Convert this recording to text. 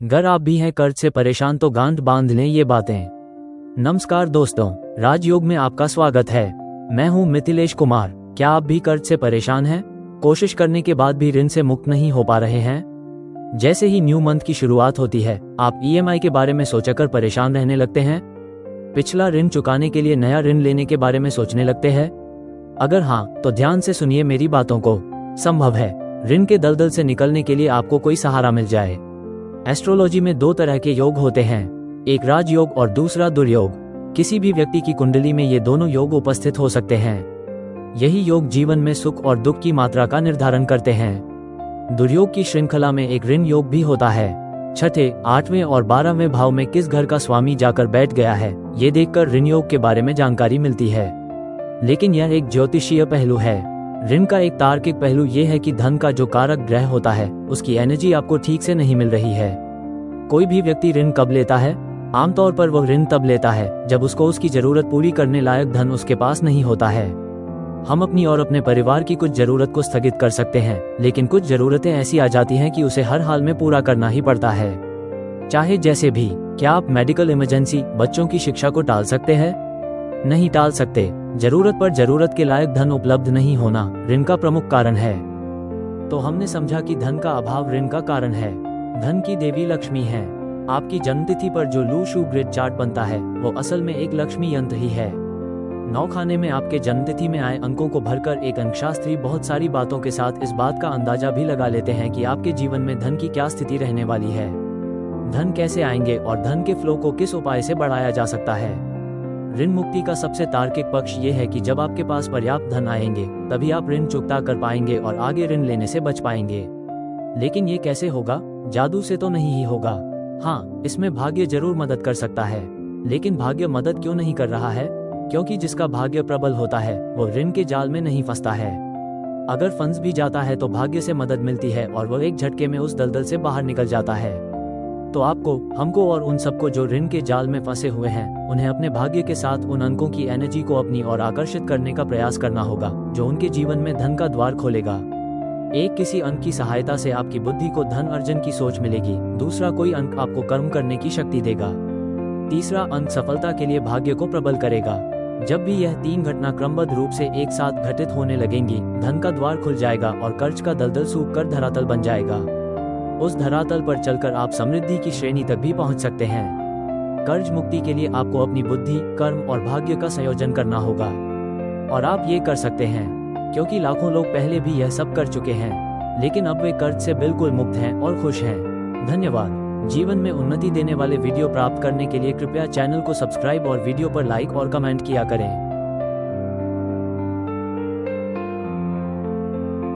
अगर आप भी हैं कर्ज से परेशान तो गांठ बांध लें ये बातें। नमस्कार दोस्तों, राजयोग में आपका स्वागत है। मैं हूं मिथिलेश कुमार। क्या आप भी कर्ज से परेशान हैं? कोशिश करने के बाद भी ऋण से मुक्त नहीं हो पा रहे हैं? जैसे ही न्यू मंथ की शुरुआत होती है, आप ईएमआई के बारे में सोचकर परेशान रहने लगते हैं। पिछला ऋण चुकाने के लिए नया ऋण लेने के बारे में सोचने लगते हैं। अगर हाँ, तो ध्यान से सुनिए मेरी बातों को। संभव है ऋण के दलदल से निकलने के लिए आपको कोई सहारा मिल जाए। एस्ट्रोलॉजी में दो तरह के योग होते हैं, एक राजयोग और दूसरा दुर्योग। किसी भी व्यक्ति की कुंडली में ये दोनों योग उपस्थित हो सकते हैं। यही योग जीवन में सुख और दुख की मात्रा का निर्धारण करते हैं। दुर्योग की श्रृंखला में एक ऋण योग भी होता है। छठे, 8वें और 12वें भाव में किस घर का स्वामी जाकर बैठ गया है, ये देखकर ऋण योग के बारे में जानकारी मिलती है। लेकिन यह एक ज्योतिषीय पहलू है। ऋण का एक तार्किक पहलू यह है कि धन का जो कारक ग्रह होता है, उसकी एनर्जी आपको ठीक से नहीं मिल रही है। कोई भी व्यक्ति ऋण कब लेता है? आमतौर पर वह ऋण तब लेता है जब उसको उसकी जरूरत पूरी करने लायक धन उसके पास नहीं होता है। हम अपनी और अपने परिवार की कुछ जरूरत को स्थगित कर सकते हैं, लेकिन कुछ जरूरतें ऐसी आ जाती हैं कि उसे हर हाल में पूरा करना ही पड़ता है, चाहे जैसे भी। क्या आप मेडिकल इमरजेंसी, बच्चों की शिक्षा को टाल सकते हैं? नहीं टाल सकते। जरूरत पर जरूरत के लायक धन उपलब्ध नहीं होना ऋण का प्रमुख कारण है। तो हमने समझा कि धन का अभाव ऋण का कारण है। धन की देवी लक्ष्मी है। आपकी जन्मतिथि पर जो लू शू ग्रिड चार्ट बनता है, वो असल में एक लक्ष्मी यंत्र ही है। नौखाने में आपके जन्मतिथि में आए अंकों को भरकर एक अंकशास्त्री बहुत सारी बातों के साथ इस बात का अंदाजा भी लगा लेते हैं कि आपके जीवन में धन की क्या स्थिति रहने वाली है, धन कैसे आएंगे और धन के फ्लो को किस उपाय से बढ़ाया जा सकता है। ऋण मुक्ति का सबसे तार्किक पक्ष ये है कि जब आपके पास पर्याप्त धन आएंगे, तभी आप ऋण चुकता कर पाएंगे और आगे ऋण लेने से बच पाएंगे। लेकिन ये कैसे होगा? जादू से तो नहीं ही होगा। हाँ, इसमें भाग्य जरूर मदद कर सकता है। लेकिन भाग्य मदद क्यों नहीं कर रहा है? क्योंकि जिसका भाग्य प्रबल होता है, वो ऋण के जाल में नहीं फंसता है। अगर फंस भी जाता है तो भाग्य से मदद मिलती है और वो एक झटके में उस दलदल से बाहर निकल जाता है। तो आपको, हमको और उन सबको जो ऋण के जाल में फंसे हुए हैं, उन्हें अपने भाग्य के साथ उन अंकों की एनर्जी को अपनी ओर आकर्षित करने का प्रयास करना होगा, जो उनके जीवन में धन का द्वार खोलेगा। एक, किसी अंक की सहायता से आपकी बुद्धि को धन अर्जन की सोच मिलेगी। दूसरा, कोई अंक आपको कर्म करने की शक्ति देगा। तीसरा अंक सफलता के लिए भाग्य को प्रबल करेगा। जब भी यह तीन घटना क्रमबद्ध रूप से एक साथ घटित होने लगेंगी, धन का द्वार खुल जाएगा और कर्ज का दलदल सूख कर धरातल बन जाएगा। उस धरातल पर चलकर आप समृद्धि की श्रेणी तक भी पहुंच सकते हैं। कर्ज मुक्ति के लिए आपको अपनी बुद्धि, कर्म और भाग्य का संयोजन करना होगा। और आप ये कर सकते हैं, क्योंकि लाखों लोग पहले भी यह सब कर चुके हैं, लेकिन अब वे कर्ज से बिल्कुल मुक्त हैं और खुश हैं। धन्यवाद। जीवन में उन्नति देने वाले वीडियो प्राप्त करने के लिए कृपया चैनल को सब्सक्राइब और वीडियो पर लाइक और कमेंट किया करें।